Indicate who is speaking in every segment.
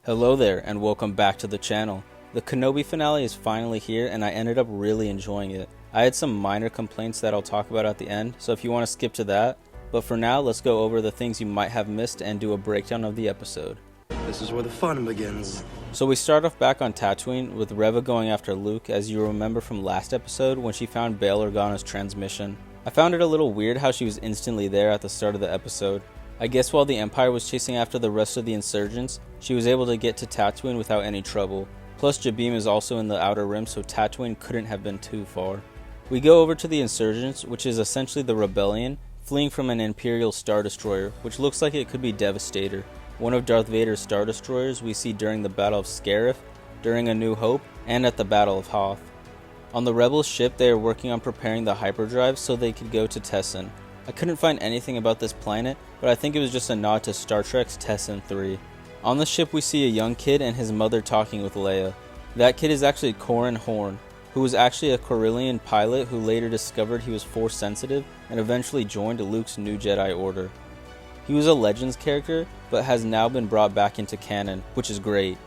Speaker 1: Hello there and welcome back to the channel. The Kenobi finale is finally here and I ended up really enjoying it. I had some minor complaints that I'll talk about at the end, so if you want to skip to that. But for now, let's go over the things you might have missed and do a breakdown of the episode.
Speaker 2: This is where the fun begins.
Speaker 1: So we start off back on Tatooine with Reva going after Luke, as you remember from last episode when she found Bail Organa's transmission. I found it a little weird how she was instantly there at the start of the episode. I guess while the Empire was chasing after the rest of the insurgents, she was able to get to Tatooine without any trouble. Plus Jabiim is also in the Outer Rim, so Tatooine couldn't have been too far. We go over to the insurgents, which is essentially the rebellion, fleeing from an Imperial Star Destroyer, which looks like it could be Devastator, one of Darth Vader's Star Destroyers we see during the Battle of Scarif, during A New Hope, and at the Battle of Hoth. On the Rebels ship, they are working on preparing the hyperdrive so they could go to Tessin. I couldn't find anything about this planet, but I think it was just a nod to Star Trek's Tessin 3. On the ship we see a young kid and his mother talking with Leia. That kid is actually Corran Horn, who was actually a Corellian pilot who later discovered he was Force sensitive and eventually joined Luke's new Jedi Order. He was a Legends character, but has now been brought back into canon, which is great.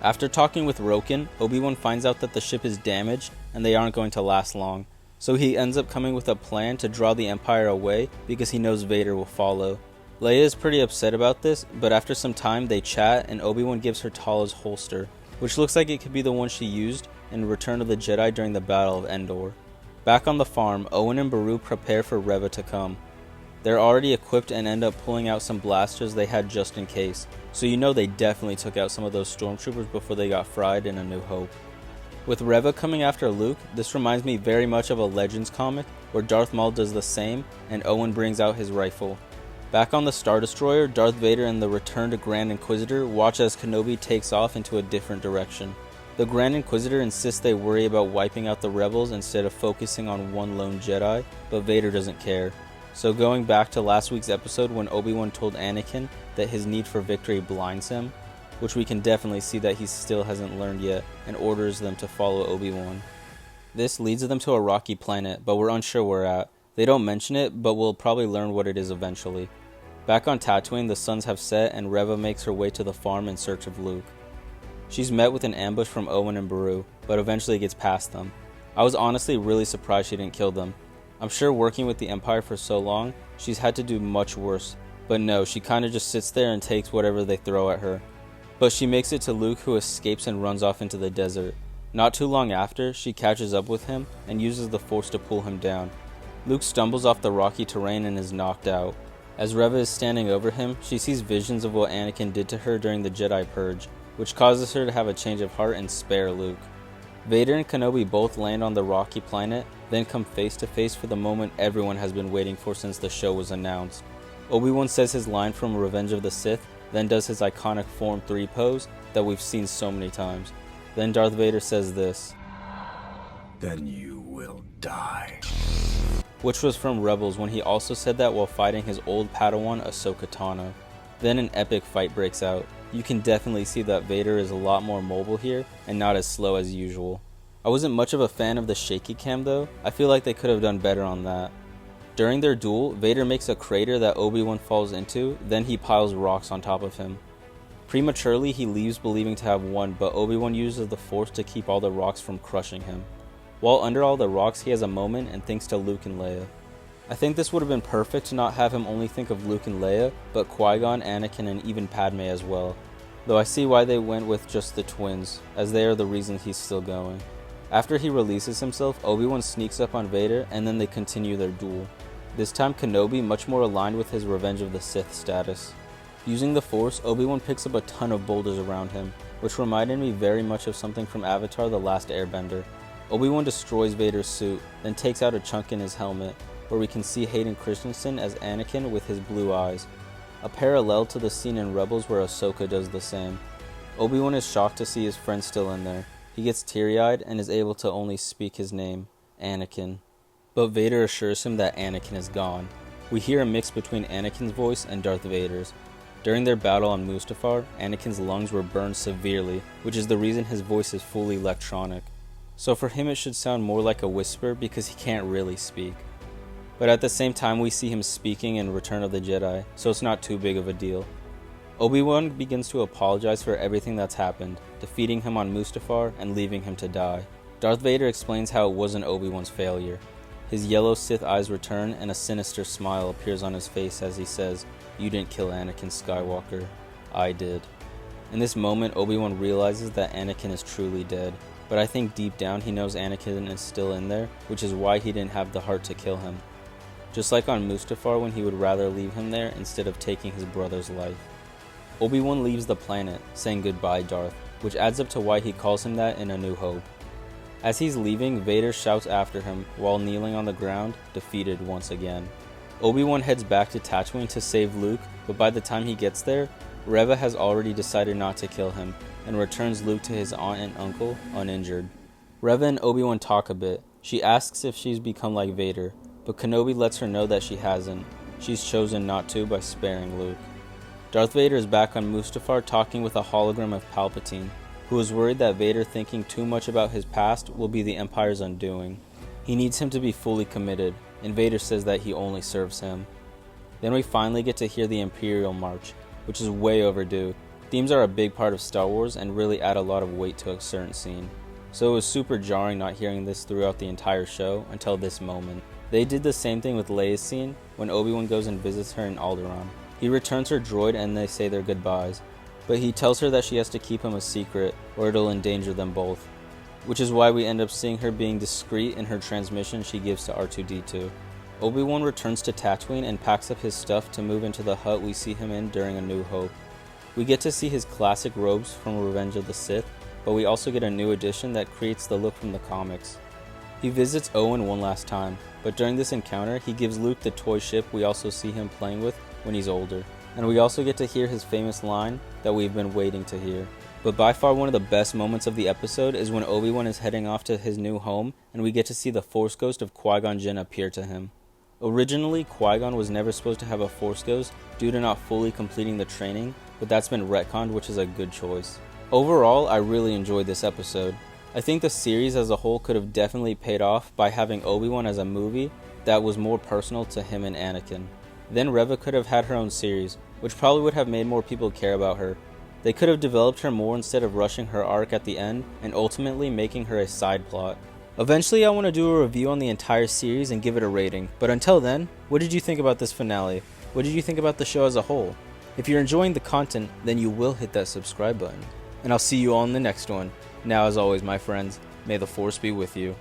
Speaker 1: After talking with Roken, Obi-Wan finds out that the ship is damaged and they aren't going to last long. So he ends up coming with a plan to draw the Empire away because he knows Vader will follow. Leia is pretty upset about this, but after some time they chat and Obi-Wan gives her Tala's holster, which looks like it could be the one she used in Return of the Jedi during the Battle of Endor. Back on the farm, Owen and Beru prepare for Reva to come. They're already equipped and end up pulling out some blasters they had just in case, so you know they definitely took out some of those stormtroopers before they got fried in A New Hope. With Reva coming after Luke, this reminds me very much of a Legends comic where Darth Maul does the same and Owen brings out his rifle. Back on the Star Destroyer, Darth Vader and the returned Grand Inquisitor watch as Kenobi takes off into a different direction. The Grand Inquisitor insists they worry about wiping out the rebels instead of focusing on one lone Jedi, but Vader doesn't care. So going back to last week's episode when Obi-Wan told Anakin that his need for victory blinds him, which we can definitely see that he still hasn't learned yet, and orders them to follow Obi-Wan. This leads them to a rocky planet, but we're unsure where at. They don't mention it, but we'll probably learn what it is eventually. Back on Tatooine, the suns have set and Reva makes her way to the farm in search of Luke. She's met with an ambush from Owen and Beru, but eventually gets past them. I was honestly really surprised she didn't kill them. I'm sure working with the Empire for so long, she's had to do much worse, but no, she kinda just sits there and takes whatever they throw at her. But she makes it to Luke, who escapes and runs off into the desert. Not too long after, she catches up with him and uses the Force to pull him down. Luke stumbles off the rocky terrain and is knocked out. As Reva is standing over him, she sees visions of what Anakin did to her during the Jedi Purge, which causes her to have a change of heart and spare Luke. Vader and Kenobi both land on the rocky planet, then come face to face for the moment everyone has been waiting for since the show was announced. Obi-Wan says his line from Revenge of the Sith, then does his iconic Form 3 pose that we've seen so many times. Then Darth Vader says this,
Speaker 2: Then you will die.
Speaker 1: which was from Rebels when he also said that while fighting his old Padawan Ahsoka Tano. Then an epic fight breaks out. You can definitely see that Vader is a lot more mobile here and not as slow as usual. I wasn't much of a fan of the shaky cam though. I feel like they could have done better on that. During their duel, Vader makes a crater that Obi-Wan falls into, then he piles rocks on top of him. Prematurely, he leaves believing to have won, but Obi-Wan uses the Force to keep all the rocks from crushing him. While under all the rocks, he has a moment and thinks to Luke and Leia. I think this would have been perfect to not have him only think of Luke and Leia, but Qui-Gon, Anakin, and even Padme as well. Though I see why they went with just the twins, as they are the reason he's still going. After he releases himself, Obi-Wan sneaks up on Vader, and then they continue their duel. This time Kenobi much more aligned with his Revenge of the Sith status. Using the Force, Obi-Wan picks up a ton of boulders around him, which reminded me very much of something from Avatar: The Last Airbender. Obi-Wan destroys Vader's suit, then takes out a chunk in his helmet, where we can see Hayden Christensen as Anakin with his blue eyes. A parallel to the scene in Rebels where Ahsoka does the same. Obi-Wan is shocked to see his friend still in there. He gets teary-eyed and is able to only speak his name, Anakin. But Vader assures him that Anakin is gone. We hear a mix between Anakin's voice and Darth Vader's. During their battle on Mustafar, Anakin's lungs were burned severely, which is the reason his voice is fully electronic. So for him it should sound more like a whisper because he can't really speak. But at the same time we see him speaking in Return of the Jedi, so it's not too big of a deal. Obi-Wan begins to apologize for everything that's happened, defeating him on Mustafar and leaving him to die. Darth Vader explains how it wasn't Obi-Wan's failure. His yellow Sith eyes return and a sinister smile appears on his face as he says, "You didn't kill Anakin Skywalker. I did." In this moment, Obi-Wan realizes that Anakin is truly dead, but I think deep down he knows Anakin is still in there, which is why he didn't have the heart to kill him. Just like on Mustafar when he would rather leave him there instead of taking his brother's life. Obi-Wan leaves the planet, saying goodbye Darth, which adds up to why he calls him that in A New Hope. As he's leaving, Vader shouts after him while kneeling on the ground, defeated once again. Obi-Wan heads back to Tatooine to save Luke, but by the time he gets there, Reva has already decided not to kill him, and returns Luke to his aunt and uncle, uninjured. Reva and Obi-Wan talk a bit. She asks if she's become like Vader, but Kenobi lets her know that she hasn't. She's chosen not to by sparing Luke. Darth Vader is back on Mustafar talking with a hologram of Palpatine, who is worried that Vader thinking too much about his past will be the Empire's undoing. He needs him to be fully committed, and Vader says that he only serves him. Then we finally get to hear the Imperial March, which is way overdue. Themes are a big part of Star Wars and really add a lot of weight to a certain scene. So it was super jarring not hearing this throughout the entire show until this moment. They did the same thing with Leia's scene when Obi-Wan goes and visits her in Alderaan. He returns her droid and they say their goodbyes, but he tells her that she has to keep him a secret or it'll endanger them both, which is why we end up seeing her being discreet in her transmission she gives to R2-D2. Obi-Wan returns to Tatooine and packs up his stuff to move into the hut we see him in during A New Hope. We get to see his classic robes from Revenge of the Sith, but we also get a new edition that creates the look from the comics. He visits Owen one last time, but during this encounter he gives Luke the toy ship we also see him playing with when he's older. And we also get to hear his famous line that we've been waiting to hear. But by far one of the best moments of the episode is when Obi-Wan is heading off to his new home and we get to see the Force Ghost of Qui-Gon Jinn appear to him. Originally, Qui-Gon was never supposed to have a Force Ghost due to not fully completing the training, but that's been retconned, which is a good choice. Overall, I really enjoyed this episode. I think the series as a whole could have definitely paid off by having Obi-Wan as a movie that was more personal to him and Anakin. Then Reva could have had her own series, which probably would have made more people care about her. They could have developed her more instead of rushing her arc at the end and ultimately making her a side plot. Eventually I want to do a review on the entire series and give it a rating, but until then, what did you think about this finale? What did you think about the show as a whole? If you're enjoying the content, then you will hit that subscribe button. And I'll see you all in the next one. Now as always my friends, may the Force be with you.